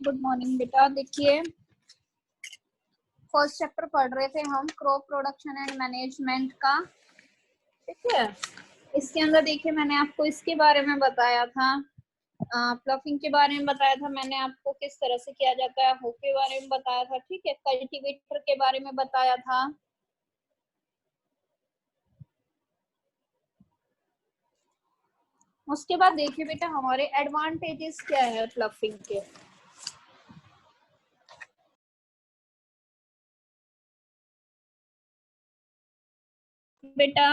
Good morning बेटा। देखिए first chapter पढ़ रहे थे हम क्रॉप प्रोडक्शन एंड मैनेजमेंट का। ठीक है, इसके अंदर देखिए मैंने आपको इसके बारे में बताया था, प्लफिंग के बारे में बताया था मैंने आपको, किस तरह से किया जाता है, हो के बारे में बताया था। ठीक है, कल्टीवेटर के बारे में बताया था। उसके बाद देखिए बेटा हमारे एडवांटेजेस क्या है प्लफिंग के। बेटा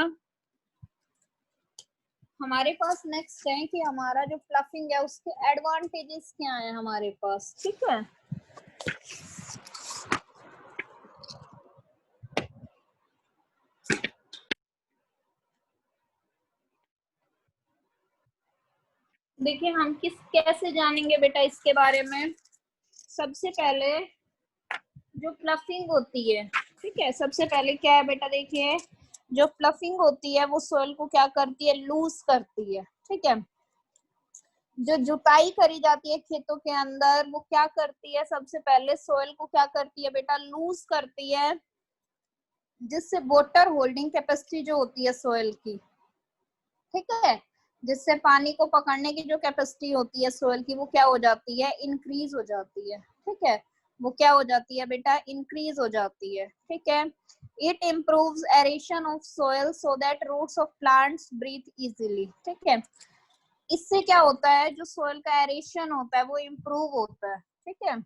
हमारे पास नेक्स्ट है कि हमारा जो प्लफिंग है उसके एडवांटेजेस क्या है हमारे पास। ठीक है, देखिए हम कैसे जानेंगे बेटा इसके बारे में। सबसे पहले जो प्लफिंग होती है, ठीक है, सबसे पहले क्या है बेटा, देखिए जो प्लफिंग होती है वो सोइल को क्या करती है, लूज करती है। ठीक है, जो जुताई करी जाती है खेतों के अंदर वो क्या करती है, सबसे पहले सोइल को क्या करती है बेटा, लूज करती है, जिससे वाटर होल्डिंग कैपेसिटी जो होती है सोइल की, ठीक है, जिससे पानी को पकड़ने की जो कैपेसिटी होती है सोइल की वो क्या हो जाती है, इंक्रीज हो जाती है। ठीक है, वो क्या हो जाती है बेटा, इंक्रीज हो जाती है। ठीक है, it improves aeration of soil so that roots of plants breathe easily. ठीक है, इससे क्या होता है, जो सोइल का एरेशन होता है वो इम्प्रूव होता है। ठीक है,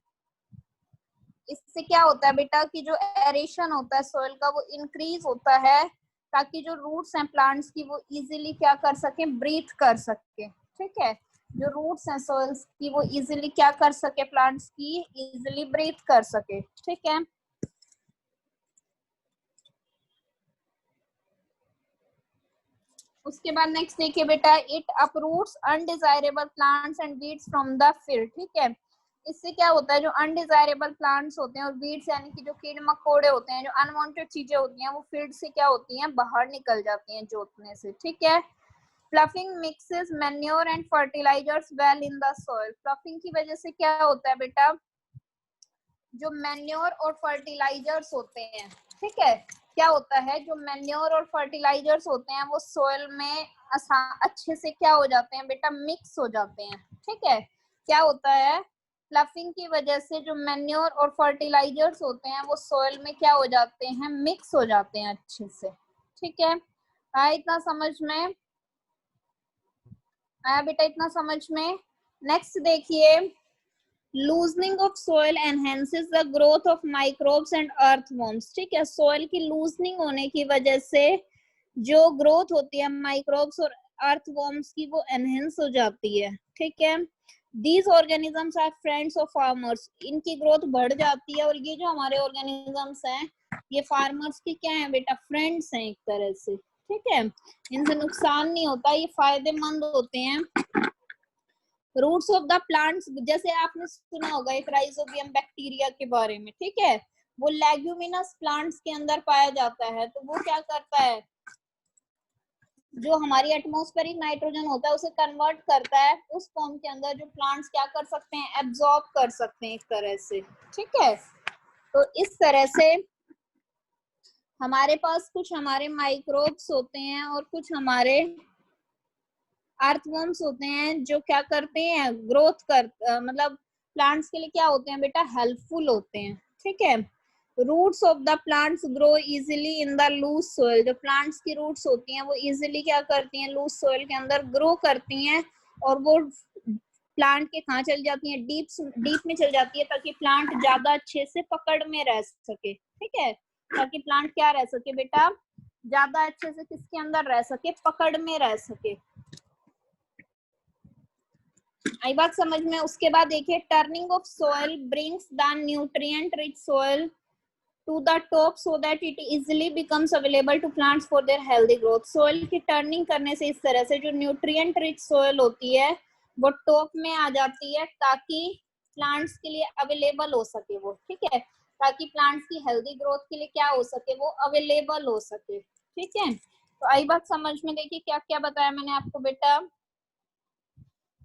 इससे क्या होता है बेटा कि जो एरेशन होता है सोइल का वो इंक्रीज होता है, ताकि जो रूट्स हैं प्लांट्स की वो इजीली क्या कर सके, ब्रीथ कर सके। ठीक है, जो रूट्स हैं सोइल्स की वो इजीली क्या कर सके, प्लांट्स की इजीली ब्रीथ कर सके। ठीक है, उसके बाद नेक्स्ट देखिए बेटा, it uproots undesirable plants and weeds from the field. ठीक है, इससे क्या होता है, जो अनडिजायरेबल प्लांट्स होते हैं और वीड्स यानी कि जो कीड़े मकोड़े होते हैं, जो अनवांटेड चीजें होती हैं वो फील्ड से क्या होती हैं, बाहर निकल जाती हैं जोतने से। ठीक है, fluffing mixes manure and fertilisers well in the soil. Fluffing की वजह से क्या होता है बेटा, जो मैन्योर और फर्टिलाइजर्स होते हैं, ठीक है, क्या होता है, जो मैन्योर और फर्टिलाइजर्स होते हैं वो सोइल में अच्छे से क्या हो जाते हैं बेटा, मिक्स हो जाते हैं। ठीक है, क्या होता है, फ्लफिंग की वजह से जो मैन्योर और फर्टिलाइजर्स होते हैं वो सोइल में क्या हो जाते हैं, मिक्स हो जाते हैं अच्छे से। ठीक है, आया इतना समझ में, आया बेटा इतना समझ में। नेक्स्ट देखिए, loosening of soil enhances the growth of microbes and earthworms. ठीक है, सोइल की लूजनिंग होने की वजह से जो ग्रोथ होती है माइक्रोब्स और अर्थवॉर्म्स की वो एनहेंस हो जाती है। ठीक है, these organisms are friends of farmers, इनकी ग्रोथ बढ़ जाती है और ये जो हमारे ऑर्गेनिजम्स हैं ये फार्मर्स की क्या है बेटा, फ्रेंड्स हैं एक तरह से। ठीक है, इनसे नुकसान नहीं होता, ये फायदेमंद होते हैं। रूट्स ऑफ द प्लांट्स, जैसे आपने सुना होगा एक राइजोबियम बैक्टीरिया के बारे में। ठीक है, वो लेग्यूमिनस प्लांट्स के अंदर पाया जाता है, तो वो क्या करता है, जो हमारी एटमॉस्फेरिक नाइट्रोजन होता है उसे कन्वर्ट करता है उस फॉर्म के अंदर, जो प्लांट्स क्या कर सकते हैं, एब्जॉर्ब कर सकते हैं एक तरह से। ठीक है, तो इस तरह से हमारे पास कुछ हमारे माइक्रोब्स होते हैं और कुछ हमारे अर्थवर्म्स होते हैं जो क्या करते हैं, ग्रोथ कर मतलब प्लांट्स के लिए क्या होते हैं बेटा, हेल्पफुल होते हैं। ठीक है, roots of the plants grow easily in the loose soil, जो प्लांट्स की रूट्स होती हैं वो इजीली क्या करती हैं, लूज सोइल के अंदर ग्रो करती हैं, और वो प्लांट के कहाँ चल जाती हैं, डीप में चल जाती है, ताकि प्लांट ज्यादा अच्छे से पकड़ में रह सके। ठीक है, ताकि प्लांट क्या रह सके बेटा, ज्यादा अच्छे से किसके अंदर रह सके, पकड़ में रह सके। आई बात समझ में। उसके बाद देखिए, turning of soil brings the nutrient rich soil to the top so that it easily becomes available to plants for their healthy growth. Soil की टर्निंग करने से इस तरह से जो न्यूट्रिएंट रिच सोइल होती है वो टॉप में आ जाती है, ताकि प्लांट्स के लिए अवेलेबल हो सके वो। ठीक है, ताकि प्लांट्स की हेल्दी ग्रोथ के लिए क्या हो सके, वो अवेलेबल हो सके। ठीक है, तो आई बात समझ में। देखिए क्या क्या बताया मैंने आपको बेटा,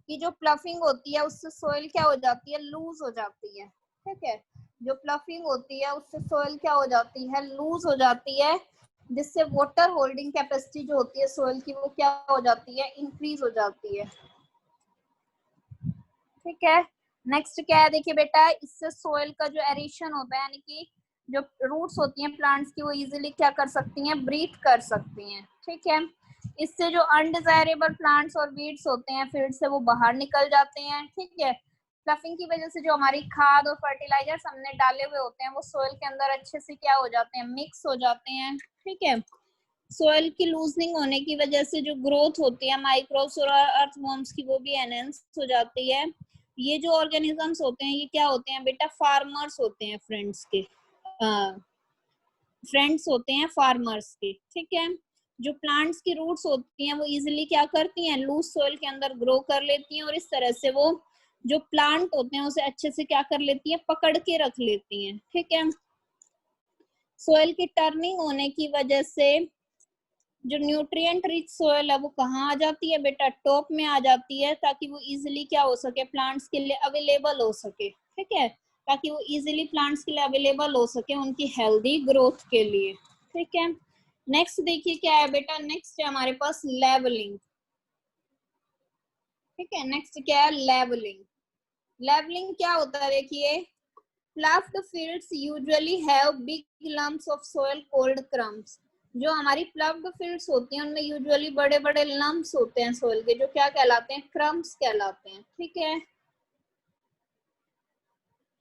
कि जो प्लफिंग होती है उससे सोइल क्या हो जाती है, लूज हो जाती है। ठीक है, जो प्लफिंग होती है उससे सोइल क्या हो जाती है, लूज हो जाती है, जिससे वाटर होल्डिंग कैपेसिटी जो होती है सोइल की वो क्या हो जाती है, इंक्रीज हो जाती है। ठीक है, नेक्स्ट क्या है, देखिए बेटा, इससे सोइल का जो एरेशन होता है, यानी कि जो रूट्स होती हैं प्लांट्स की, वो इजीली क्या कर सकती हैं, ब्रीथ कर सकती हैं। ठीक है, इससे जो अनडिजायरेबल प्लांट्स और वीड्स होते हैं फील्ड से वो बाहर निकल जाते हैं। ठीक है, फ्लफिंग की वजह से जो हमारी खाद और फर्टिलाइजर्स हमने डाले हुए होते हैं वो सोइल के अंदर अच्छे से क्या हो जाते हैं, मिक्स हो जाते हैं। ठीक है, सोइल की लूजनिंग होने की वजह से जो ग्रोथ होती है माइक्रोब्स और अर्थवॉर्म्स की वो भी एनहेंस हो जाती है। ये जो ऑर्गेनिजम्स होते हैं ये क्या होते हैं बेटा, फार्मर्स होते हैं, फ्रेंड्स होते हैं फार्मर्स के। ठीक है, जो प्लांट्स की रूट्स होती हैं वो इजीली क्या करती हैं, लूज सोइल के अंदर ग्रो कर लेती हैं और इस तरह से वो जो प्लांट होते हैं उसे अच्छे से क्या कर लेती हैं, पकड़ के रख लेती हैं। ठीक है, सोइल की टर्निंग होने की वजह से जो न्यूट्रिएंट रिच सोयल है वो कहाँ आ जाती है बेटा, टॉप में आ जाती है, ताकि वो इजीली क्या हो सके, प्लांट्स के लिए अवेलेबल हो सके। ठीक है, ताकि वो इजीली प्लांट्स के लिए अवेलेबल हो सके उनकी हेल्दी ग्रोथ के लिए। ठीक है, नेक्स्ट देखिए क्या है बेटा, नेक्स्ट है हमारे पास लेवलिंग। ठीक है, नेक्स्ट क्या है, लेवलिंग। लेवलिंग क्या होता है, देखिए, ploughed fields usually have big lumps of soil called crumbs. जो हमारी प्लव्ड फील्ड्स होती हैं उनमें यूजुअली बड़े बड़े लम्प्स होते हैं सोइल के, जो क्या कहलाते हैं, क्रम्स कहलाते हैं। ठीक है,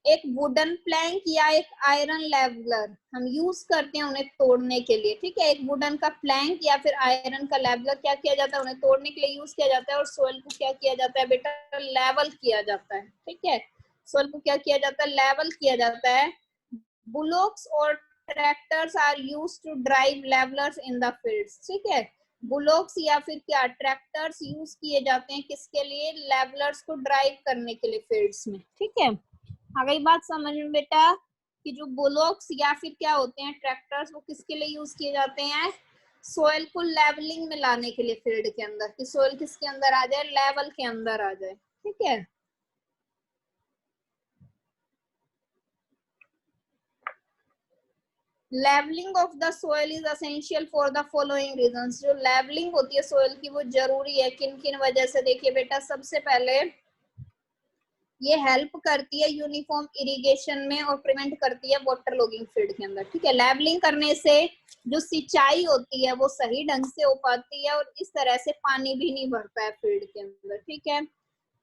एक वुडन प्लैंक या एक आयरन लेवलर हम यूज करते हैं उन्हें तोड़ने के लिए। ठीक है, एक वुडन का प्लैंक या फिर आयरन का लेवलर क्या किया जाता है, उन्हें तोड़ने के लिए यूज किया जाता है और सोइल को क्या किया जाता है बेटा, लेवल किया जाता है। ठीक है, सोइल को क्या किया जाता है, लेवल किया जाता है। बुलोक्स और tractors are used to drive levellers in the fields. ठीक है, बुलोक्स या फिर क्या ट्रैक्टर्स यूज किए जाते हैं किसके लिए, लेवलर्स को ड्राइव करने के लिए फील्ड्स में। ठीक है, आ गई बात समझ में बेटा, कि जो बुलोक्स या फिर क्या होते हैं ट्रैक्टर्स, वो किसके लिए यूज किए जाते हैं, सोइल को लेवलिंग में लाने के लिए फील्ड के अंदर, कि सोइल किसके अंदर आ जाए, लेवल के अंदर आ जाए। ठीक है, levelling of the soil is essential for the following reasons. जो लेवलिंग होती है सोइल की वो जरूरी है किन किन वजह से, देखिए बेटा, सबसे पहले ये हेल्प करती है यूनिफॉर्म इरिगेशन में और प्रिवेंट करती है वाटर लॉगिंग फील्ड के अंदर। ठीक है, लेवलिंग करने से जो सिंचाई होती है वो सही ढंग से हो पाती है और इस तरह से पानी भी नहीं भरता है फील्ड के अंदर। ठीक है,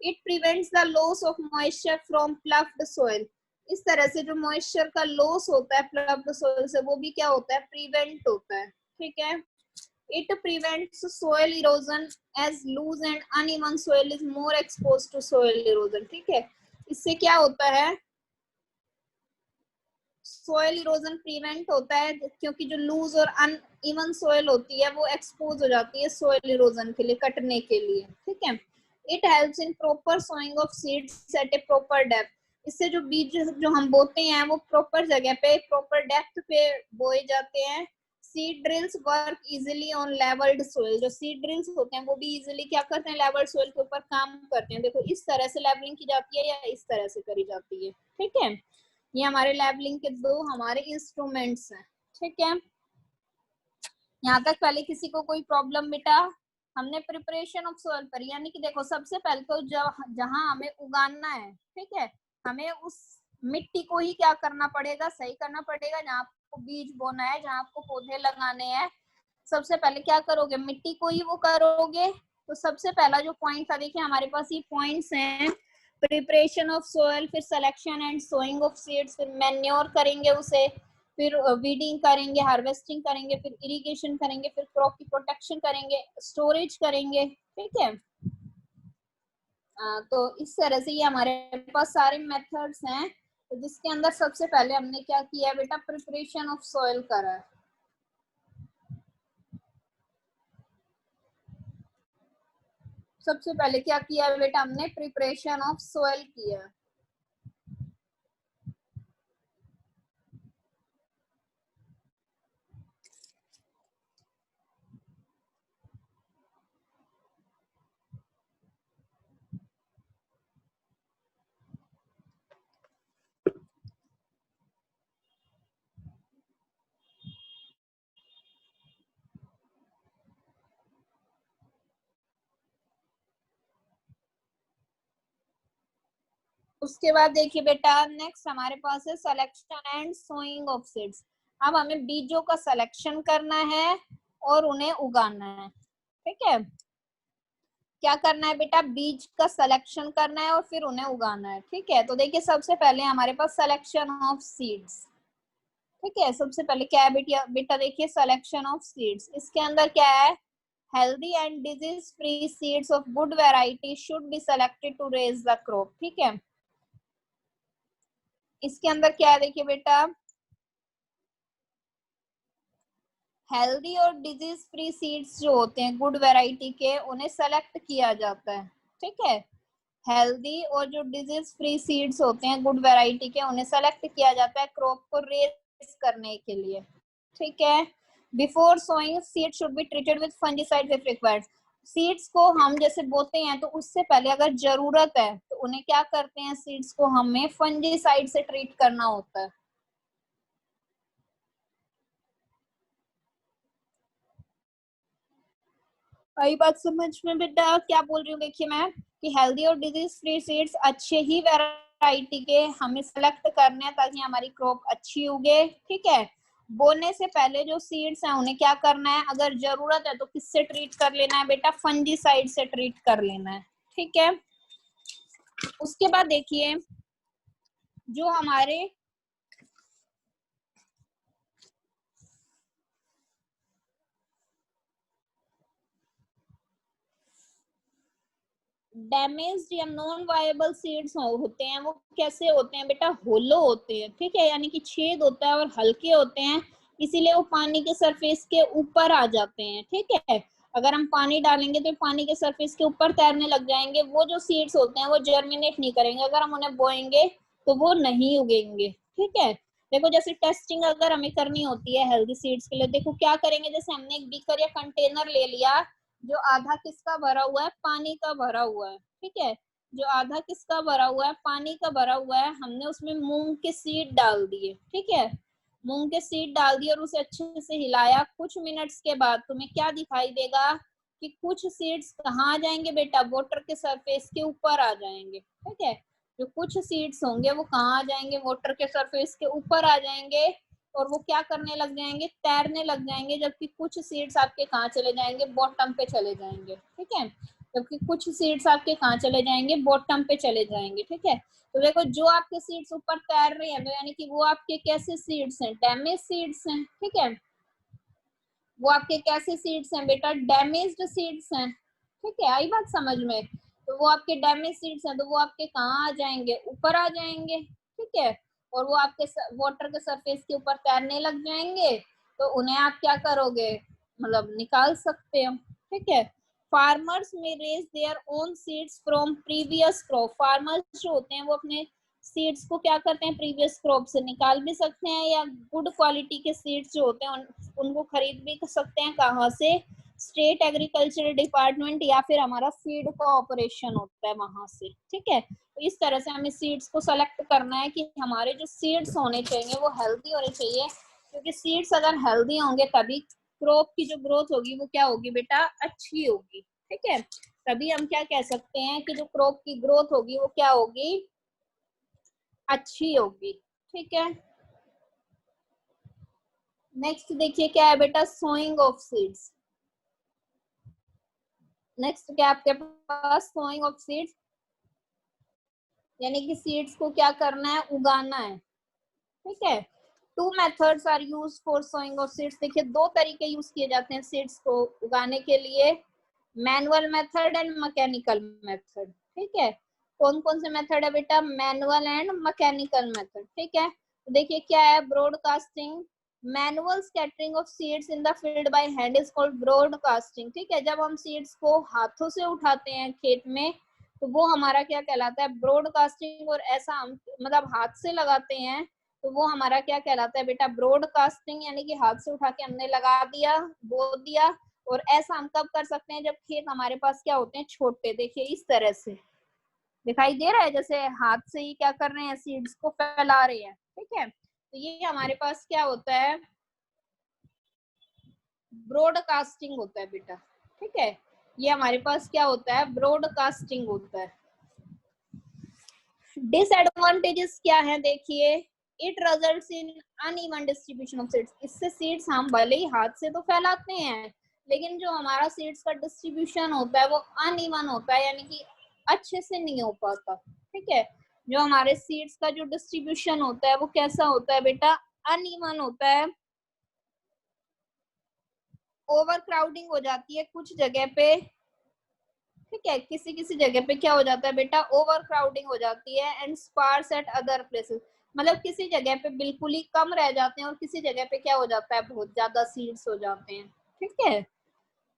it prevents the loss of moisture from ploughed soil. इस तरह से जो मॉइस्चर का लॉस होता है प्लफ्ड सोइल से वो भी क्या होता है, प्रिवेंट होता है। ठीक है, it prevents soil erosion as loose and uneven soil is more exposed to soil erosion. ठीक है, इससे क्या होता है, सोइल इरोजन प्रिवेंट होता है, क्योंकि जो लूज और अनइवन सोइल होती है वो एक्सपोज हो जाती है सोइल इरोजन के लिए, कटने के लिए। ठीक है, it helps in proper sowing of seeds at a proper depth. इससे जो बीज जो हम बोते हैं वो प्रॉपर जगह पे प्रॉपर डेप्थ पे बोए जाते हैं। Seed drills work easily on levelled soil. जो सीड ड्रिल्स होते हैं वो भी इजीली क्या करते हैं, लेवल्ड सोइल के ऊपर काम करते हैं। देखो इस तरह से लेवलिंग की जाती है या इस तरह से करी जाती है। ठीक है, ये हमारे लेवलिंग के दो हमारे इंस्ट्रूमेंट्स हैं। ठीक है, यहाँ तक पहले किसी को कोई प्रॉब्लम बेटा, हमने प्रिपरेशन ऑफ सोइल पर, यानी कि देखो सबसे पहले तो जहाँ हमें उगाना है, ठीक है, हमें उस मिट्टी को ही क्या करना पड़ेगा, सही करना पड़ेगा। जहाँ आपको बीज बोना है, जहाँ आपको पौधे लगाने हैं, सबसे पहले क्या करोगे, मिट्टी को ही वो करोगे। तो सबसे पहला जो पॉइंट था, देखिए हमारे पास ये पॉइंट्स हैं, प्रिपरेशन ऑफ सोइल, फिर selection and sowing of seeds, फिर मैन्योर करेंगे उसे, फिर वीडिंग करेंगे, हार्वेस्टिंग करेंगे, फिर इरिगेशन करेंगे, फिर क्रॉप की प्रोटेक्शन करेंगे, स्टोरेज करेंगे। ठीक है, तो इस तरह से ये हमारे पास सारे मेथड्स हैं। तो जिसके अंदर सबसे पहले हमने क्या किया है बेटा, प्रिपरेशन ऑफ सोइल करा है। सबसे पहले क्या किया है बेटा, हमने प्रिपरेशन ऑफ सोइल किया। उसके बाद देखिए बेटा नेक्स्ट हमारे पास है selection and sowing of seeds. अब हमें बीजों का सिलेक्शन करना है और उन्हें उगाना है। ठीक है, क्या करना है बेटा, बीज का सिलेक्शन करना है और फिर उन्हें उगाना है। ठीक है, तो देखिए सबसे पहले हमारे पास सिलेक्शन ऑफ सीड्स। ठीक है, सबसे पहले क्या है बेटा, देखिए सिलेक्शन ऑफ सीड्स, इसके अंदर क्या है, healthy and disease free seeds of good variety should be selected to raise the crop. ठीक है, इसके अंदर क्या है देखिए बेटा, हेल्दी और डिजीज फ्री सीड्स जो होते हैं गुड वैरायटी के, उन्हें सेलेक्ट किया जाता है। ठीक है, हेल्दी और जो डिजीज फ्री सीड्स होते हैं गुड वैरायटी के, उन्हें सेलेक्ट किया जाता है क्रॉप को रेज करने के लिए। ठीक है, before sowing seed should be treated with fungicide if required. Seeds को हम जैसे बोते हैं तो उससे पहले अगर जरूरत है तो उन्हें क्या करते हैं, सीड्स को हमें फंजीसाइड से ट्रीट करना होता है। आई बात समझ में बेटा, क्या बोल रही हूँ देखिए मैं, कि हेल्दी और डिजीज फ्री सीड्स अच्छे ही वैरायटी के हमें सेलेक्ट करने हैं ताकि हमारी क्रॉप अच्छी उगे। ठीक है, बोने से पहले जो सीड्स हैं उन्हें क्या करना है, अगर जरूरत है तो किससे ट्रीट कर लेना है बेटा, फंजीसाइड से ट्रीट कर लेना है। ठीक है, उसके बाद देखिए जो हमारे डैमेज्ड या नॉन वायबल सीड्स होते हैं, वो कैसे होते हैं बेटा, होलो होते हैं। ठीक है, यानी कि छेद होता है और हल्के होते हैं, इसीलिए वो पानी के सरफेस के ऊपर आ जाते हैं। ठीक है, अगर हम पानी डालेंगे तो पानी के सरफेस के ऊपर तैरने लग जाएंगे। वो जो सीड्स होते हैं वो जर्मिनेट नहीं करेंगे, अगर हम उन्हें बोएंगे तो वो नहीं उगेंगे। ठीक है, देखो जैसे टेस्टिंग अगर हमें करनी होती है हेल्दी सीड्स के लिए, देखो क्या करेंगे, जैसे हमने एक बीकर या कंटेनर ले लिया जो आधा किसका भरा हुआ है, पानी का भरा हुआ है। ठीक है, जो आधा किसका भरा हुआ है, पानी का भरा हुआ है, हमने उसमें मूंग के सीड डाल दिए। ठीक है, मूंग के सीड डाल दिए और उसे अच्छे से हिलाया। कुछ मिनट्स के बाद तुम्हें क्या दिखाई देगा कि कुछ सीड्स कहाँ आ जाएंगे बेटा, वाटर के सरफेस के ऊपर आ जाएंगे। ठीक है, जो कुछ सीड्स होंगे वो कहाँ आ जाएंगे, वाटर के सरफेस के ऊपर आ जाएंगे और वो क्या करने लग जाएंगे, तैरने लग जाएंगे। जबकि कुछ सीड्स आपके कहाँ चले जाएंगे, बॉटम पे चले जाएंगे। ठीक है, जबकि कुछ सीड्स आपके कहाँ चले जाएंगे, बॉटम पे चले जाएंगे। ठीक है, तो देखो जो आपके सीड्स ऊपर तैर रहे हैं तो यानी कि वो आपके कैसे सीड्स हैं, डैमेज सीड्स हैं। ठीक है, वो आपके कैसे सीड्स हैं बेटा, डैमेज्ड सीड्स हैं। ठीक है, आई बात समझ में, तो वो आपके डैमेज सीड्स हैं तो वो आपके कहाँ आ जाएंगे, ऊपर आ जाएंगे। ठीक है, और वो आपके वाटर के सरफेस के ऊपर तैरने लग जाएंगे, तो उन्हें आप क्या करोगे, मतलब निकाल सकते हो। ठीक है, फार्मर्स में raise their own seeds from previous crop. Farmers जो होते हैं वो अपने सीड्स को क्या करते हैं, प्रीवियस क्रॉप से निकाल भी सकते हैं, या गुड क्वालिटी के सीड्स जो होते हैं उनको खरीद भी सकते हैं। कहाँ से, स्टेट एग्रीकल्चर डिपार्टमेंट या फिर हमारा फीड का ऑपरेशन होता है वहां से। ठीक है, तो इस तरह से हमें सीड्स को सेलेक्ट करना है कि हमारे जो सीड्स होने चाहिए वो हेल्दी होने चाहिए, क्योंकि सीड्स अगर हेल्दी होंगे तभी क्रॉप की जो ग्रोथ होगी वो क्या होगी बेटा, अच्छी होगी। ठीक है, तभी हम क्या कह सकते हैं कि जो क्रॉप की ग्रोथ होगी वो क्या होगी, अच्छी होगी। ठीक है, नेक्स्ट देखिए क्या है बेटा, सोइंग ऑफ सीड्स। नेक्स्ट क्या आपके पास, सोइंग ऑफ सीड्स, यानी कि सीड्स को क्या करना है, उगाना है। ठीक है, two methods are use for sowing of seeds. देखिए दो तरीके यूज किए जाते हैं सीड्स को उगाने के लिए, manual method and mechanical method. ठीक है, कौन कौन से मेथड है बेटा, मैनुअल एंड मैकेनिकल मेथड। ठीक है, तो देखिए क्या है, broadcasting, manual scattering of seeds in the field by hand is called broadcasting. ठीक है, जब हम सीड्स को हाथों से उठाते हैं खेत में तो वो हमारा क्या कहलाता है, ब्रॉडकास्टिंग। और ऐसा हम मतलब हाथ से लगाते हैं तो वो हमारा क्या कहलाता है बेटा, ब्रॉडकास्टिंग, यानी कि हाथ से उठा के हमने लगा दिया, बो दिया। और ऐसा हम कब कर सकते हैं, जब खेत हमारे पास क्या होते हैं, छोटे। देखिए इस तरह से दिखाई दे रहा है, जैसे हाथ से ही क्या कर रहे हैं, सीड्स को फैला रहे हैं। ठीक है, तो ये हमारे पास क्या होता है, ब्रॉडकास्टिंग होता है बेटा। ठीक है, ये हमारे पास क्या होता है, ब्रॉडकास्टिंग होता है। डिसएडवांटेजेस क्या है देखिए, it results in uneven distribution of seeds. इससे सीड्स हम भले ही हाथ से तो फैलाते हैं, लेकिन जो हमारा सीड्स का डिस्ट्रीब्यूशन होता है वो अनइवन होता है, यानी कि अच्छे से नहीं हो पाता। ठीक है, जो हमारे सीड्स का जो डिस्ट्रीब्यूशन होता है वो कैसा होता है बेटा, अनइवन होता है। ओवर क्राउडिंग हो जाती है कुछ जगह पे। ठीक है, किसी किसी जगह पे क्या हो जाता है बेटा, ओवर क्राउडिंग हो जाती है। And sparse at other places, मतलब किसी जगह पे बिल्कुल ही कम रह जाते हैं और किसी जगह पे क्या हो जाता है, बहुत ज्यादा सीड्स हो जाते हैं। ठीक है,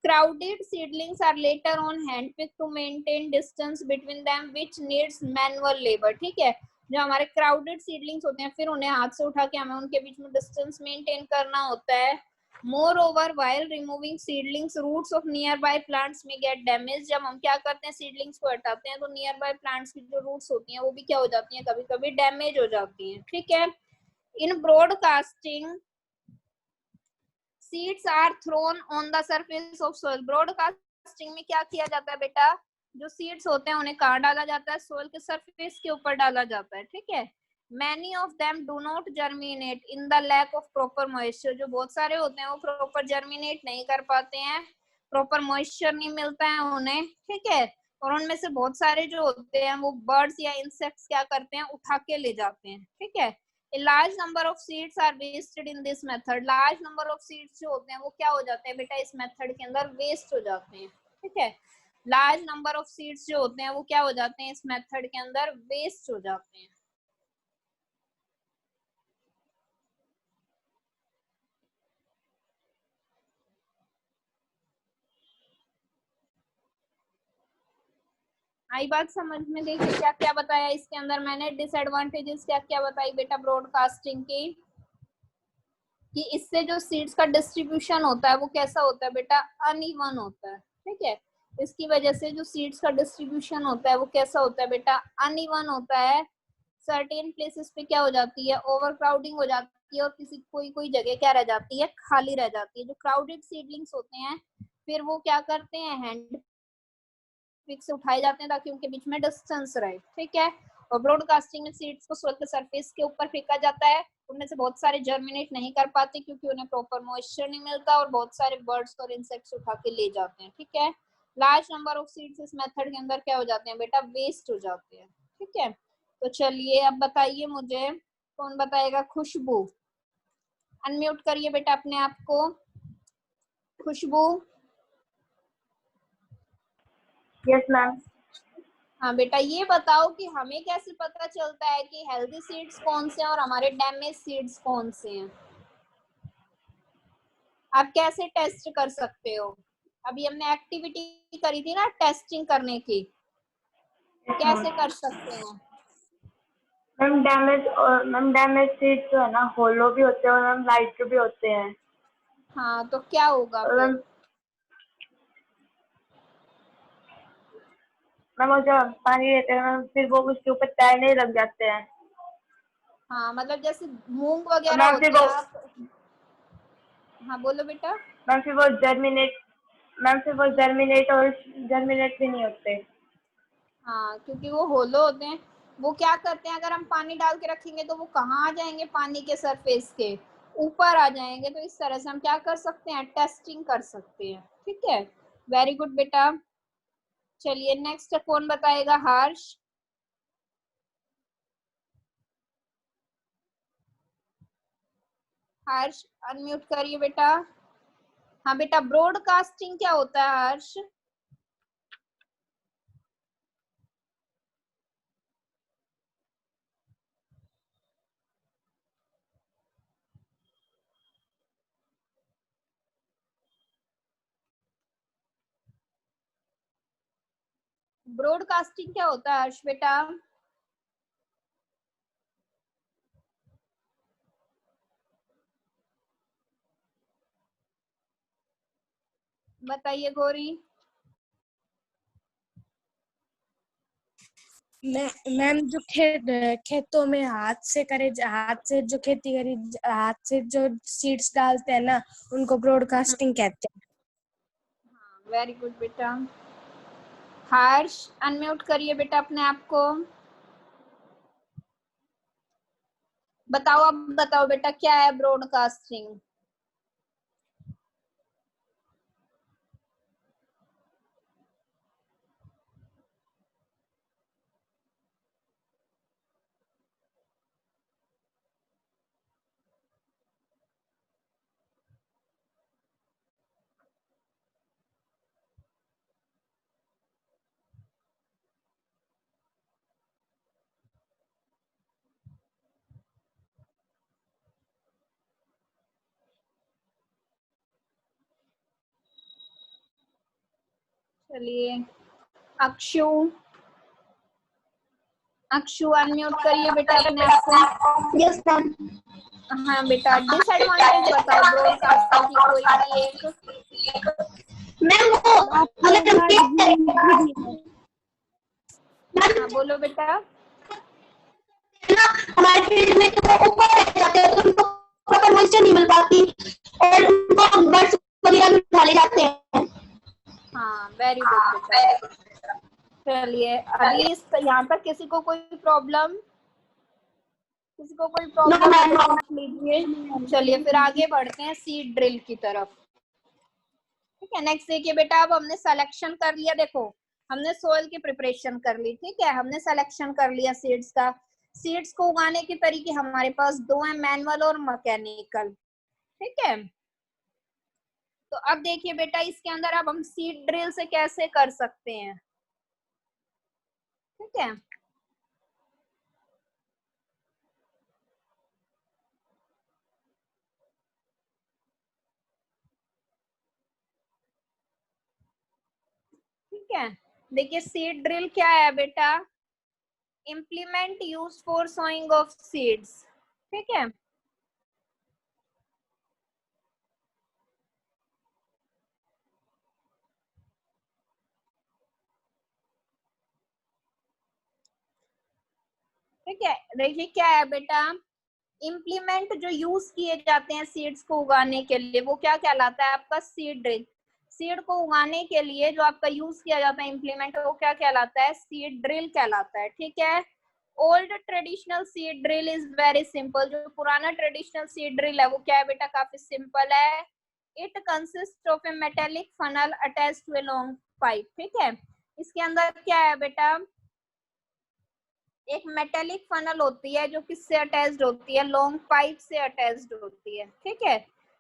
crowded seedlings are later on handpicked to maintain distance between them which needs manual labor। ठीक है, जो हमारे crowded seedlings होते हैं फिर उन्हें हाथ से उठा के हमें उनके बीच में distance maintain करना होता है। Moreover, while removing seedlings, roots of nearby plants may get damaged। जब हम क्या करते हैं, seedlings को हटाते हैं तो nearby plants की जो roots होती हैं वो भी क्या हो जाती हैं, कभी कभी डैमेज हो जाती हैं। ठीक है, in broadcasting seeds are thrown on the surface of soil. Broadcasting में क्या किया जाता है बेटा, जो सीड्स होते हैं उन्हें कहाँ डाला जाता है, सोइल के सरफेस के ऊपर डाला जाता है। ठीक है, many of them do not germinate in the lack of proper moisture. जो बहुत सारे होते हैं वो प्रॉपर जर्मिनेट नहीं कर पाते हैं, प्रॉपर मॉइस्चर नहीं मिलता है उन्हें। ठीक है, और उनमें से बहुत सारे जो होते हैं वो बर्ड्स या इंसेक्ट्स क्या करते हैं, उठा के ले जाते हैं। ठीक है, A large number of seeds are wasted in this method। large number of seeds जो होते हैं वो क्या हो जाते हैं बेटा, इस मेथड के अंदर वेस्ट हो जाते हैं। ठीक है, large number of seeds जो होते हैं वो क्या हो जाते हैं, इस मेथड के अंदर वेस्ट हो जाते हैं। आई बात समझ में? देखिए क्या क्या बताया इसके अंदर मैंने, डिसएडवांटेजेस क्या क्या बताई बेटा ब्रॉडकास्टिंग की, कि इससे जो सीड्स का डिस्ट्रीब्यूशन होता है वो कैसा होता है बेटा, अनइवन होता है। ठीक है, इसकी वजह से जो सीड्स का डिस्ट्रीब्यूशन होता है वो कैसा होता है बेटा, अनइवन होता है। सर्टेन प्लेसेस पे क्या हो जाती है, ओवर क्राउडिंग हो जाती है, और किसी कोई कोई जगह क्या रह जाती है, खाली रह जाती है। जो क्राउडेड सीडलिंग्स होते हैं फिर वो क्या करते हैं, हैंड पिक से उठाए जाते हैं ताकि उनके बीच में डिस्टेंस रहे। ठीक है, और ब्रॉडकास्टिंग में सीड्स को सोइल के सरफेस के ऊपर फेंका जाता है, उनमें से बहुत सारे जर्मिनेट नहीं कर पाते क्योंकि उन्हें प्रॉपर मॉइस्चर नहीं मिलता, और बहुत सारे बर्ड्स और इंसेक्ट्स उठा के ले जाते हैं। ठीक है, लार्ज नंबर ऑफ सीड्स इस मेथड के अंदर क्या हो जाते हैं बेटा, वेस्ट हो जाते हैं। ठीक है, तो चलिए अब बताइए मुझे, कौन बताएगा, खुशबू। अनम्यूट करिए बेटा अपने आप को, खुशबू। Yes ma'am. हाँ बेटा, ये बताओ कि हमें कैसे पता चलता है कि हेल्दी सीड्स कौन से हैं और हमारे डैमेज सीड्स कौन से हैं। आप कैसे टेस्ट कर सकते हो, अभी हमने एक्टिविटी करी थी ना टेस्टिंग करने की, कैसे कर सकते हैं। मैम डैमेज सीड्स जो है ना, होलो भी होते हैं और मैम लाइट भी होते हैं। हाँ तो क्या होगा और फिर, मैम जब पानी रहते हैं मैम, फिर वो उसके ऊपर तैरने लग जाते हैं। हाँ मतलब जैसे मूंग वगैरह मैम फिर होते वो हैं आप, हाँ बोलो बेटा। मैम फिर वो जर्मिनेट और जर्मिनेट भी नहीं होते। हाँ क्योंकि वो होलो होते हैं, वो क्या करते हैं, अगर हम पानी डाल के रखेंगे तो वो कहाँ आ जाएंगे, पानी के सरफेस के ऊपर आ जाएंगे। तो इस तरह से हम क्या कर सकते हैं, टेस्टिंग कर सकते हैं। ठीक है, वेरी गुड बेटा। चलिए नेक्स्ट कौन बताएगा, हर्ष। हर्ष अनम्यूट करिए बेटा। हाँ बेटा, ब्रॉडकास्टिंग क्या होता है हर्ष। ब्रॉडकास्टिंग क्या होता है हर्ष बेटा, बताइए गौरी। मैम जो खेतों में हाथ से जो खेती करी, हाथ से जो सीड्स डालते हैं ना, उनको ब्रॉडकास्टिंग कहते हैं। हाँ वेरी गुड बेटा। हर्ष अनम्यूट करिए बेटा अपने आप को। बताओ, अब बताओ बेटा क्या है ब्रॉडकास्टिंग। चलिए अक्षु, अक्षु अनम्यूट करिए बेटा अपने आप को। Yes ma'am. हाँ बेटा, डिसएडवांटेज बताओ ब्रॉडकास्टिंग की कोई भी एक। मैम वो हाँ बोलो बेटा। ना हमारे फील्ड में तो वो ऊपर रह जाते हैं तो उनको प्रॉपर मॉइस्चर नहीं मिल पाती और उनको बर्ड्स वगैरह भी डाले जाते हैं। हाँ वेरी गुड बेटा। चलिए अभी इस यहाँ तक किसी को कोई प्रॉब्लम, किसी को कोई प्रॉब्लम है तो पूछ लीजिए। चलिए फिर आगे बढ़ते हैं सीड ड्रिल की तरफ। ठीक है, नेक्स्ट देखिए बेटा, अब हमने सिलेक्शन कर लिया, देखो हमने सोइल की प्रिपरेशन कर ली, ठीक है, हमने सिलेक्शन कर लिया सीड्स का। सीड्स को उगाने के तरीके हमारे पास दो हैं, मैनुअल और मैकेनिकल। ठीक है, तो अब देखिए बेटा इसके अंदर अब हम सीड ड्रिल से कैसे कर सकते हैं। ठीक है, ठीक है, देखिए सीड ड्रिल क्या है बेटा, implement use for sowing of seeds. ठीक है, ठीक है, देखिए क्या है बेटा, इम्प्लीमेंट जो यूज किए जाते हैं सीड्स को उगाने के लिए वो क्या कहलाता है आपका, सीड ड्रिल। सीड को उगाने के लिए जो आपका यूज किया जाता है इम्प्लीमेंट, वो क्या कहलाता है, सीड ड्रिल कहलाता है। ठीक है, old traditional seed drill is very simple, जो पुराना ट्रेडिशनल सीड ड्रिल है वो क्या है बेटा, काफी सिंपल है। It consist of a metallic funnel attached to a long pipe. ठीक है, इसके अंदर क्या है बेटा, एक मेटेलिक फनल होती है जो किससे अटैच्ड होती है, लॉन्ग पाइप से अटैच्ड होती है। ठीक है,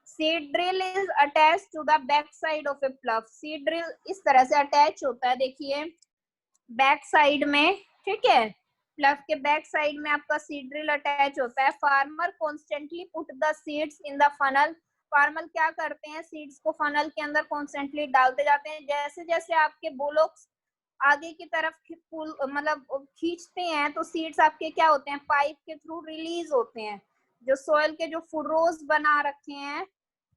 seed drill is attached to the back side of a plough. Seed drill इस तरह से अटैच होता है, देखिए बैक साइड में। ठीक है, प्लफ के बैक साइड में आपका सीड ड्रिल अटैच होता है। Farmer constantly put the seeds in the funnel. Farmer क्या करते हैं, सीड्स को फनल के अंदर कॉन्स्टेंटली डालते जाते हैं। जैसे जैसे आपके बुलोक्स आगे की तरफ मतलब खींचते हैं तो सीड्स आपके क्या होते हैं, पाइप के थ्रू रिलीज होते हैं। जो सोयल के जो फुरोज बना रखे हैं,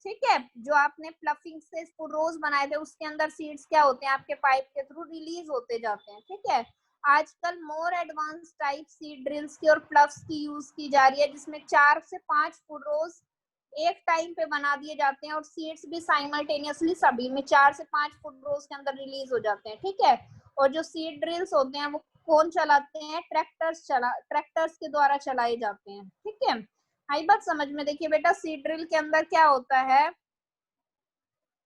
ठीक है, जो आपने प्लफिंग से फुरोज बनाए थे उसके अंदर सीड्स क्या होते हैं आपके पाइप के थ्रू रिलीज होते जाते हैं। ठीक है, आजकल more advance type seed drills की और प्लफ्स की यूज की जा रही है, जिसमें 4 से 5 फुरोज एक टाइम पे बना दिए जाते हैं और सीड्स भी साइमल्टेनियसली सभी में 4 से 5 फुरोज के अंदर रिलीज हो जाते हैं। ठीक है, और जो सीड ड्रिल्स होते हैं वो कौन चलाते हैं, ट्रैक्टर्स के द्वारा चलाए जाते हैं। ठीक है, आई बात समझ में। देखिए बेटा सीड ड्रिल के अंदर क्या होता है,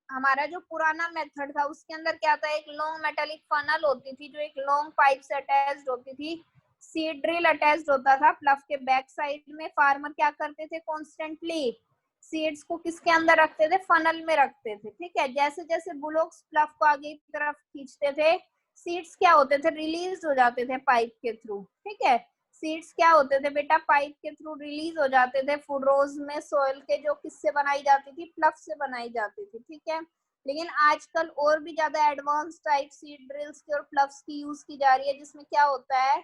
हमारा जो पुराना मेथड था उसके अंदर क्या था, एक लॉन्ग मेटेलिक फनल होती थी जो एक लॉन्ग पाइप से अटैच्ड होती थी। सीड ड्रिल अटैच्ड होता था प्लफ के बैक साइड में। फार्मर क्या करते थे, कॉन्स्टेंटली सीड्स को किसके अंदर रखते थे, फनल में रखते थे। ठीक है, जैसे जैसे बुलोक्स प्लफ को आगे की तरफ खींचते थे सीड्स क्या होते थे, रिलीज हो जाते थे पाइप के थ्रू। ठीक है, सीड्स क्या होते थे बेटा, पाइप के थ्रू रिलीज हो जाते थे फुरोज में सोइल के, जो किससे बनाई जाती थी, प्लफ से बनाई जाती थी। ठीक है, लेकिन आजकल और भी ज्यादा एडवांस टाइप सीड ड्रिल्स की और प्लफ्स की यूज की जा रही है, जिसमें क्या होता है,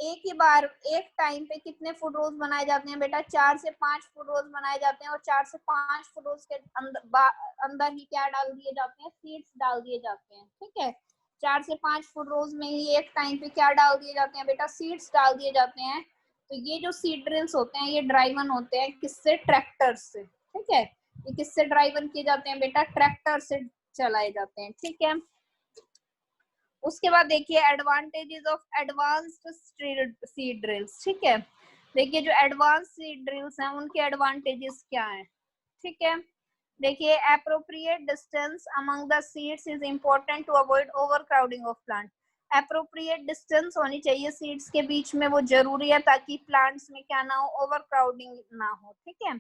एक ही बार एक टाइम पे कितने फुटरोज बनाए जाते हैं बेटा, 4 से 5 फुटरोज बनाए जाते हैं और 4 से 5 फुटरोज के अंदर ही क्या डाल दिए जाते हैं, सीड्स डाल दिए जाते हैं। ठीक है, 4 से 5 फुटरोज में ही एक टाइम पे क्या डाल दिए जाते हैं बेटा, सीड्स डाल दिए जाते हैं। तो ये जो सीड ड्रिल्स होते हैं ये ड्राइवन होते हैं किससे, ट्रैक्टर से। ठीक है, ये किससे ड्राइवन किए जाते हैं बेटा, ट्रैक्टर से चलाए जाते हैं। ठीक है, उसके बाद देखिए advantages of advanced seed drills. ठीक है, देखिए जो एडवांस सीड ड्रिल्स हैं उनके एडवांटेजेस क्या हैं, ठीक है। देखिए appropriate distance among the seeds is important to avoid overcrowding of plant. Appropriate distance होनी चाहिए सीड्स के बीच में, वो जरूरी है ताकि प्लांट्स में क्या ना हो, ओवरक्राउडिंग ना हो, ठीक है।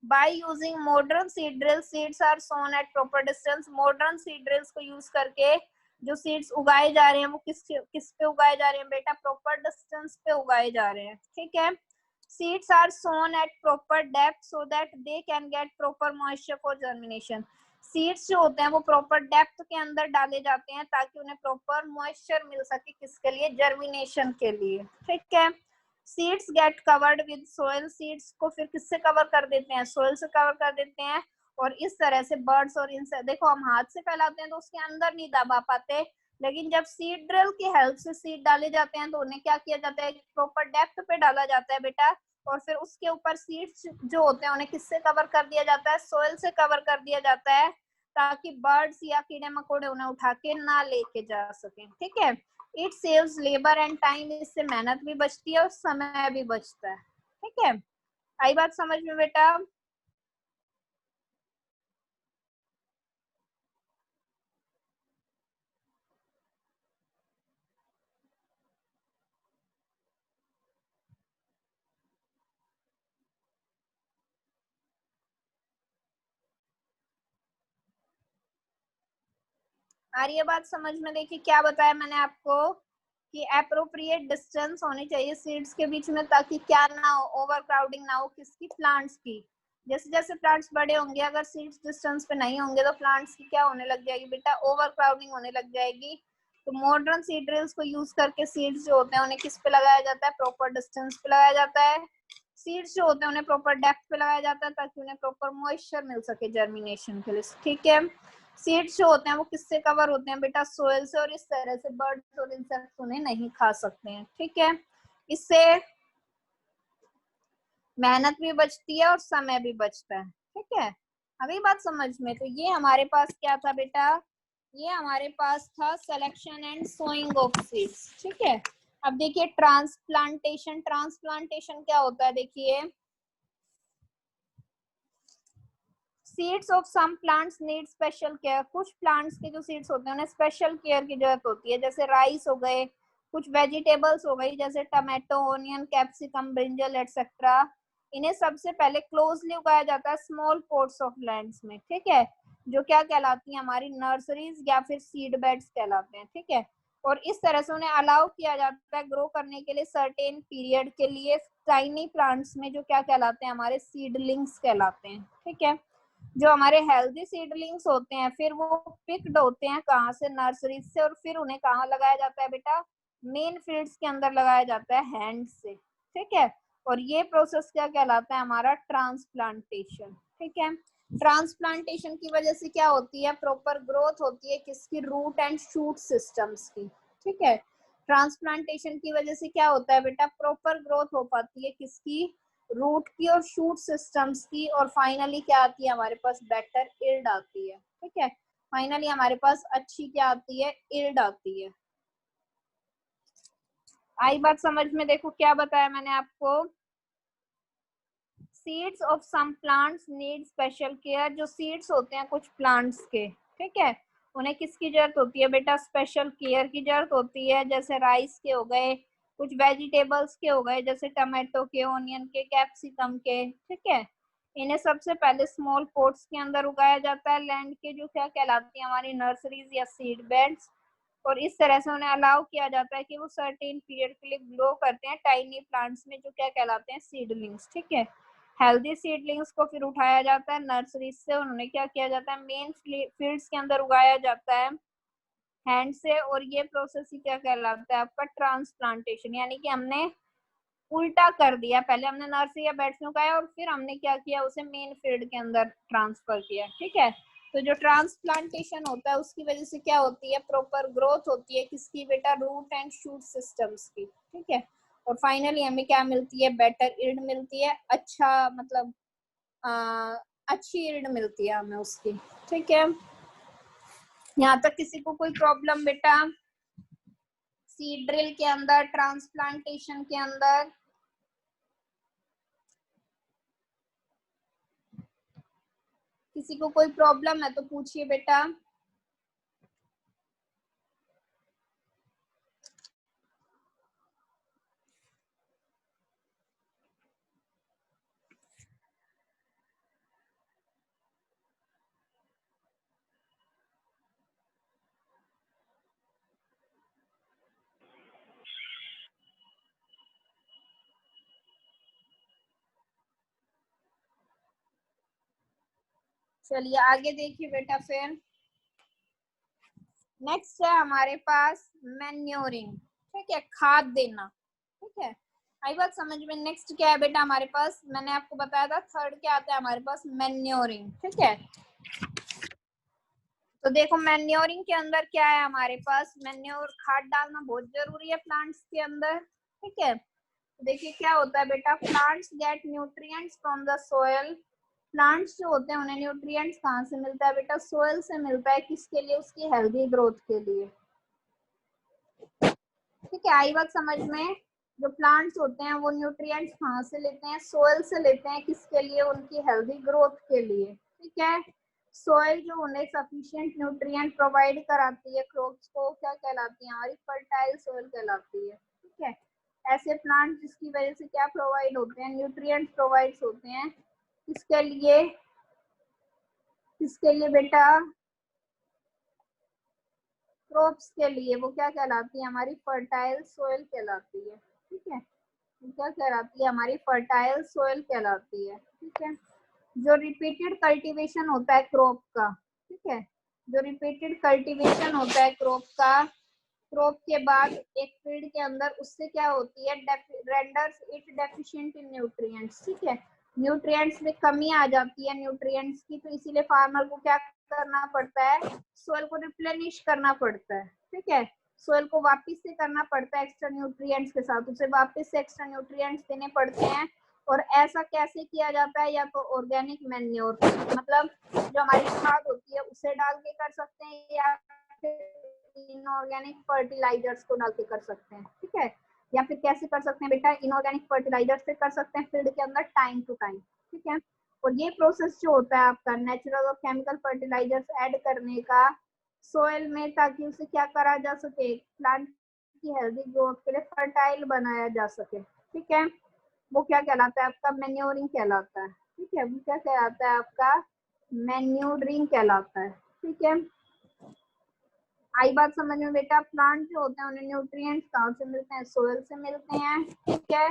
By using modern seed drill seeds are sown at proper distance. Modern seed drills को यूज करके जो सीड्स उगाए जा रहे हैं वो किस पे उगाए जा रहे हैं बेटा, प्रॉपर डिस्टेंस पे उगाए जा रहे हैं, ठीक है। Seeds are sown at proper depth so that they can get proper moisture for germination. Seeds जो होते हैं वो proper depth के अंदर डाले जाते हैं ताकि उन्हें proper moisture मिल सके, किसके लिए, germination के लिए, ठीक है। Seeds get covered with soil. Seeds को फिर किससे cover कर देते हैं, soil से cover कर देते हैं। और इस तरह से birds और insects, देखो हम हाथ से फैलाते हैं तो उसके अंदर नहीं दबा पाते, लेकिन जब सीड ड्रिल की हेल्प से सीड डाले जाते हैं तो उन्हें क्या किया जाता है, प्रॉपर डेप्थ पे डाला जाता है बेटा। और फिर उसके ऊपर सीड्स जो होते हैं उन्हें किससे कवर कर दिया जाता है, सोइल से कवर कर दिया जाता है, ताकि बर्ड्स या कीड़े मकोड़े उन्हें उठा के ना लेके जा सकें, ठीक है। It saves labour and time, इससे मेहनत भी बचती है और समय भी बचता है, ठीक है। आई बात समझ में बेटा? आ रही है बात समझ में? देखिए क्या बताया मैंने आपको कि अप्रोप्रिएट डिस्टेंस होनी चाहिए सीड्स के बीच में ताकि क्या ना हो, ओवर क्राउडिंग ना हो, किसकी, प्लांट्स की। जैसे जैसे प्लांट्स बड़े होंगे अगर सीड्स डिस्टेंस पे नहीं होंगे तो प्लांट्स की क्या होने लग जाएगी बेटा, ओवर क्राउडिंग होने लग जाएगी। तो मॉडर्न सीड ड्रिल्स को यूज करके सीड्स जो होते हैं उन्हें किस पे लगाया जाता है, प्रॉपर डिस्टेंस पे लगाया जाता है। सीड्स जो होते हैं उन्हें प्रॉपर डेप्थ पे लगाया जाता है ताकि उन्हें प्रॉपर मॉइस्चर मिल सके जर्मिनेशन के लिए, ठीक है। सीड्स जो होते हैं वो किससे कवर होते हैं बेटा, सोइल से, और इस तरह से बर्ड्स और इंसेक्ट्स उन्हें नहीं खा सकते हैं, ठीक है। इससे मेहनत भी बचती है और समय भी बचता है, ठीक है। अभी बात समझ में? तो ये हमारे पास क्या था बेटा, ये हमारे पास था selection and sowing of seeds, ठीक है। अब देखिए ट्रांसप्लांटेशन। ट्रांसप्लांटेशन क्या होता है, देखिए seeds of some plants need special care. कुछ प्लांट्स के जो सीड्स होते हैं उन्हें स्पेशल केयर की जरूरत होती है, जैसे राइस हो गए, कुछ वेजिटेबल्स हो गई जैसे tomato, onion, capsicum, brinjal etcetera. इन्हें सबसे पहले क्लोजली उगाया जाता है स्मॉल पॉट्स ऑफ लैंड्स में, ठीक है, जो क्या कहलाती है, हमारी नर्सरीज या फिर सीड बेड्स कहलाते हैं, ठीक है। और इस तरह से उन्हें अलाउ किया जाता है ग्रो करने के लिए सर्टेन पीरियड के लिए टाइनी प्लांट्स में, जो क्या कहलाते हैं, हमारे सीडलिंग्स कहलाते हैं, ठीक है। जो हमारे हेल्दी सीडलिंग्स होते हैं फिर वो पिक्ड होते हैं कहाँ से, नर्सरी से, और फिर उन्हें कहाँ लगाया जाता है बेटा, मेन फील्ड्स के अंदर लगाया जाता है हैंड से, ठीक है। और ये प्रोसेस क्या कहलाता है, हमारा ट्रांसप्लांटेशन, ठीक है। ट्रांसप्लांटेशन की वजह से क्या होती है, प्रॉपर ग्रोथ होती है किसकी, रूट एंड शूट सिस्टम्स की, ठीक है। ट्रांसप्लांटेशन की वजह से क्या होता है बेटा, प्रॉपर ग्रोथ हो पाती है किसकी, रूट की और शूट सिस्टम्स की। और फाइनली क्या आती है हमारे पास, बेटर इल्ड आती है, ठीक है। फाइनली हमारे पास अच्छी क्या आती है, इल्ड आती है। आई बात समझ में? देखो क्या बताया मैंने आपको, seeds of some plants need special care. जो सीड्स होते हैं कुछ प्लांट्स के, ठीक है, उन्हें किसकी जरूरत होती है बेटा, स्पेशल केयर की जरूरत होती है। जैसे राइस के हो गए, कुछ वेजिटेबल्स के हो गए जैसे टमाटो के, ऑनियन के, कैप्सिकम के, ठीक है। इन्हें सबसे पहले स्मॉल पॉट्स के अंदर उगाया जाता है लैंड के, जो क्या कहलाती है, हमारी नर्सरीज या सीड बेड्स। और इस तरह से उन्हें अलाउ किया जाता है कि वो सर्टेन पीरियड के लिए ग्रो करते हैं टाइनी प्लांट्स में, जो क्या कहलाते हैं, सीडलिंग्स, ठीक है। हेल्दी सीडलिंग्स को फिर उठाया जाता है नर्सरी से, उन्हें क्या किया जाता है, मेन फील्ड्स के अंदर उगाया जाता है हैंड से। और ये प्रोसेस ही क्या कहलाता है आपका, ट्रांसप्लांटेशन। यानी कि हमने उल्टा कर दिया, पहले हमने नर्सरी या बेड्स में उगाया और फिर हमने क्या किया, उसे मेन फील्ड के अंदर ट्रांसफर किया, ठीक है। तो जो ट्रांसप्लांटेशन होता है उसकी वजह से क्या होती है, प्रॉपर ग्रोथ होती है किसकी बेटा, रूट एंड शूट सिस्टम्स की, ठीक है। और फाइनली हमें क्या मिलती है, बेटर इल्ड मिलती है, अच्छा मतलब अच्छी इल्ड मिलती है हमें उसकी, ठीक है। यहाँ तक किसी को कोई प्रॉब्लम बेटा, सीड ड्रिल के अंदर, ट्रांसप्लांटेशन के अंदर? किसी को कोई प्रॉब्लम है तो पूछिए बेटा। चलिए आगे देखिए बेटा। फिर नेक्स्ट है हमारे पास मैन्योरिंग, ठीक है, खाद देना, ठीक है। आई बात समझ में। नेक्स्ट क्या है बेटा हमारे पास, मैंने आपको बताया था थर्ड क्या आता है हमारे पास, मैन्योरिंग, ठीक है। तो देखो मैन्योरिंग के अंदर क्या है हमारे पास, मैन्योर खाद डालना बहुत जरूरी है प्लांट्स के अंदर, ठीक है। तो देखिए क्या होता है बेटा, plants get nutrients from the soil. Plants जो होते हैं उन्हें न्यूट्रिएंट्स कहाँ से मिलता है बेटा, सोयल से मिलता है। किसके लिए, उसकी हेल्दी ग्रोथ के लिए, ठीक है। आई बात समझ में। जो प्लांट्स होते हैं वो न्यूट्रिएंट्स कहाँ से लेते हैं, सोयल से लेते हैं। किसके लिए, उनकी हेल्दी ग्रोथ के लिए, ठीक है। सोयल जो उन्हें सफिशिएंट न्यूट्रिएंट प्रोवाइड कराती है क्रॉप्स को, क्या कहलाती है, हमारी फर्टाइल सोयल कहलाती है, ठीक है। ऐसे प्लांट जिसकी वजह से क्या प्रोवाइड होते हैं, न्यूट्रिएंट्स प्रोवाइड होते हैं। किसके लिए, किसके लिए बेटा, क्रॉप्स के लिए। वो क्या कहलाती है, हमारी फर्टाइल सोयल कहलाती है, ठीक है। क्या कहलाती है, हमारी फर्टाइल सोयल कहलाती है, ठीक है। जो रिपीटेड कल्टीवेशन होता है क्रॉप का, ठीक है, जो रिपीटेड कल्टीवेशन होता है क्रॉप का, क्रॉप के बाद एक फील्ड के अंदर, उससे क्या होती है, renders it deficient in nutrients, ठीक है। न्यूट्रिएंट्स में कमी आ जाती है न्यूट्रिएंट्स की, तो इसीलिए फार्मर को क्या करना पड़ता है, सोइल को रिप्लेनिश करना पड़ता है, ठीक है। सोइल को वापस से करना पड़ता है एक्स्ट्रा न्यूट्रिएंट्स के साथ, उसे वापस से एक्स्ट्रा न्यूट्रिएंट्स देने पड़ते हैं। और ऐसा कैसे किया जाता है, या तो ऑर्गेनिक मैन्योर, मतलब जो हमारी खाद होती है उसे डाल के कर सकते हैं, या फिर इनऑर्गेनिक फर्टिलाइजर्स को डाल के कर सकते हैं, ठीक है। या फिर कैसे कर सकते हैं बेटा, इनऑर्गेनिक फर्टिलाइजर से कर सकते हैं फील्ड के अंदर टाइम टू टाइम, ठीक है। और ये प्रोसेस जो होता है आपका नेचुरल और केमिकल फर्टिलाइजर्स ऐड करने का सोइल में, ताकि उसे क्या करा जा सके, प्लांट की हेल्दी ग्रोथ के लिए फर्टाइल बनाया जा सके, ठीक है। वो क्या कहलाता है आपका, मैन्योरिंग कहलाता है, ठीक है। वो क्या कहलाता है आपका, मैन्योरिंग कहलाता है, ठीक है। आई बात समझ में बेटा। प्लांट जो होते हैं उन्हें न्यूट्रिएंट्स कहाँ से मिलते हैं, सोइल से मिलते हैं, ठीक है।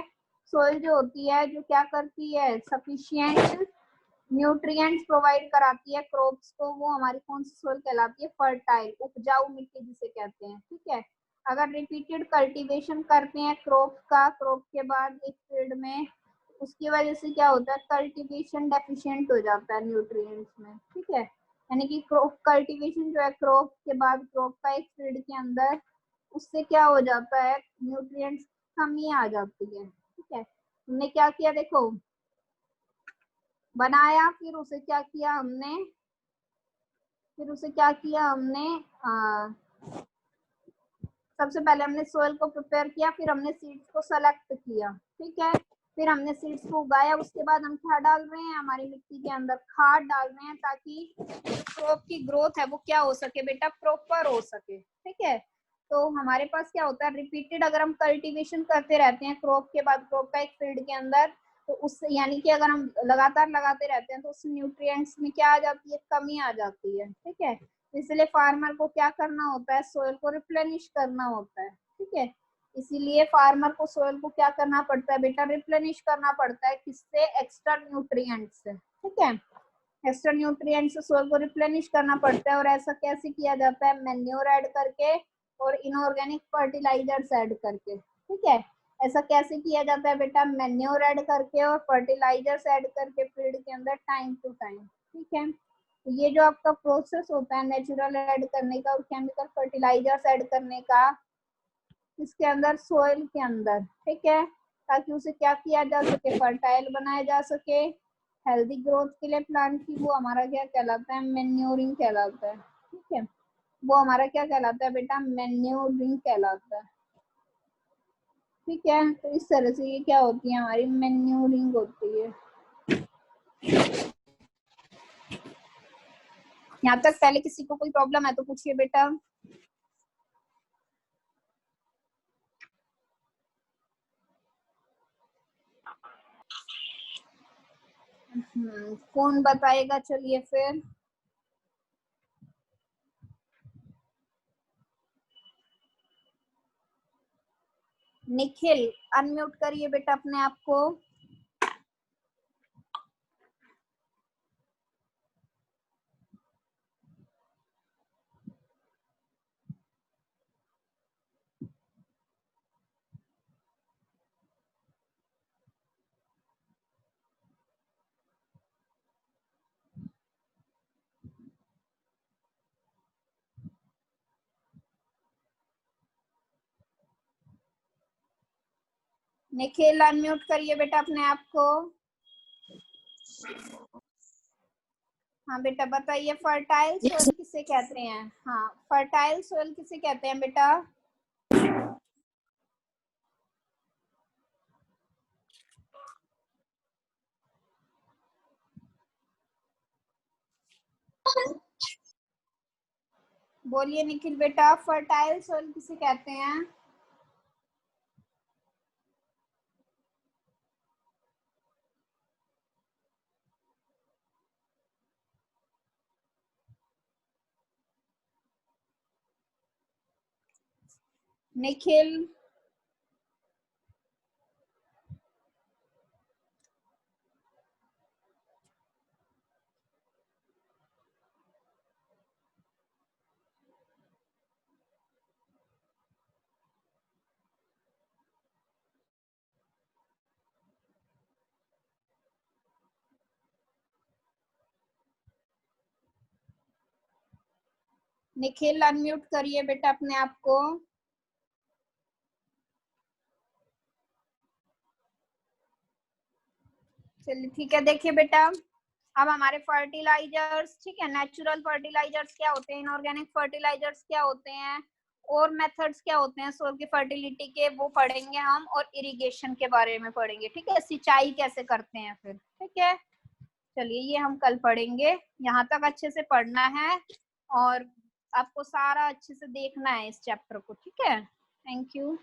सोइल जो होती है जो क्या करती है, सफिशिएंट न्यूट्रिएंट्स प्रोवाइड कराती है क्रॉप्स को, वो हमारी कौन सी सोइल कहलाती है, फर्टाइल, उपजाऊ मिट्टी जिसे कहते हैं, ठीक है। अगर रिपीटेड कल्टीवेशन करते हैं क्रॉप का, क्रॉप के बाद एक फील्ड में, उसकी वजह से क्या होता है, कल्टीवेशन डेफिशिएंट हो जाता है न्यूट्रिएंट्स में, ठीक है। यानी कि क्रॉप कल्टीवेशन जो है क्रॉप के बाद, क्रॉप का एक फील्ड के अंदर, उससे क्या हो जाता है, न्यूट्रिएंट्स कमी आ जाती है, ठीक है। हमने क्या किया देखो, बनाया, फिर उसे क्या किया हमने, फिर उसे क्या किया हमने, सबसे पहले हमने सोइल को प्रिपेयर किया, फिर हमने सीड्स को सेलेक्ट किया, ठीक है। फिर हमने सीड्स को उगाया, उसके बाद हम क्या डाल रहे हैं, हमारी मिट्टी के अंदर खाद डाल रहे हैं, ताकि क्रॉप की ग्रोथ है वो क्या हो सके बेटा, प्रॉपर हो सके, ठीक है। तो हमारे पास क्या होता है, रिपीटेड अगर हम कल्टीवेशन करते रहते हैं क्रॉप के बाद, क्रॉप का एक फील्ड के अंदर, तो उससे यानी कि अगर हम लगातार लगाते रहते हैं तो उस न्यूट्रिएंट्स में क्या आ जाती है, कमी आ जाती है, ठीक है। इसलिए फार्मर को क्या करना होता है, सोइल को रिप्लेनिश करना होता है, ठीक है। इसीलिए फार्मर को सोइल को क्या करना पड़ता है बेटा, रिप्लेनिश करना पड़ता है, किससे, एक्स्ट्रा न्यूट्रिएंट्स से, ठीक है। एक्स्ट्रा न्यूट्रिएंट्स से सोइल को रिप्लेनिश करना पड़ता है। और ऐसा कैसे किया जाता है, मैन्योर ऐड करके और इनऑर्गेनिक फर्टिलाइजर्स ऐड करके, ठीक है। ऐसा कैसे किया जाता है बेटा, मैन्योर ऐड करके और फर्टिलाइजर्स ऐड करके फील्ड के अंदर टाइम टू टाइम, ठीक है। ये जो आपका प्रोसेस होता है नेचुरल ऐड करने का और केमिकल फर्टिलाइजर्स ऐड करने का, इसके अंदर सोइल के अंदर, ठीक है, ताकि उसे क्या किया जा सके, फर्टाइल बनाया जा सके, हेल्दी ग्रोथ के लिए प्लांट की, वो हमारा क्या कहलाता है, मैन्योरिंग कहलाता है, ठीक है। वो हमारा क्या कहलाता है बेटा, मैन्योरिंग कहलाता है, ठीक है। तो इस तरह से ये क्या होती है, हमारी मैन्योरिंग होती है। यहाँ तक पहले किसी को कोई प्रॉब्लम है तो पूछिए बेटा। कौन बताएगा, चलिए फिर। निखिल अनम्यूट करिए बेटा अपने आप को। निखिल अनम्यूट करिए बेटा अपने आप को। हाँ बेटा बताइए, फर्टाइल सोइल किसे कहते हैं? हाँ, फर्टाइल सोइल किसे कहते हैं बेटा? बोलिए निखिल बेटा, फर्टाइल सोइल किसे कहते हैं? निखिल निखिल अनम्यूट करिए बेटा अपने आप को। चलिए ठीक है, देखिए बेटा, अब हमारे फर्टिलाइजर्स, ठीक है, नेचुरल फर्टिलाइजर्स क्या होते हैं, इनऑर्गेनिक फर्टिलाइजर्स क्या होते हैं, और मेथड्स क्या होते हैं सोil की फर्टिलिटी के, वो पढ़ेंगे हम, और इरिगेशन के बारे में पढ़ेंगे, ठीक है, सिंचाई कैसे करते हैं फिर, ठीक है। चलिए ये हम कल पढ़ेंगे, यहाँ तक अच्छे से पढ़ना है और आपको सारा अच्छे से देखना है इस चैप्टर को, ठीक है। Thank you.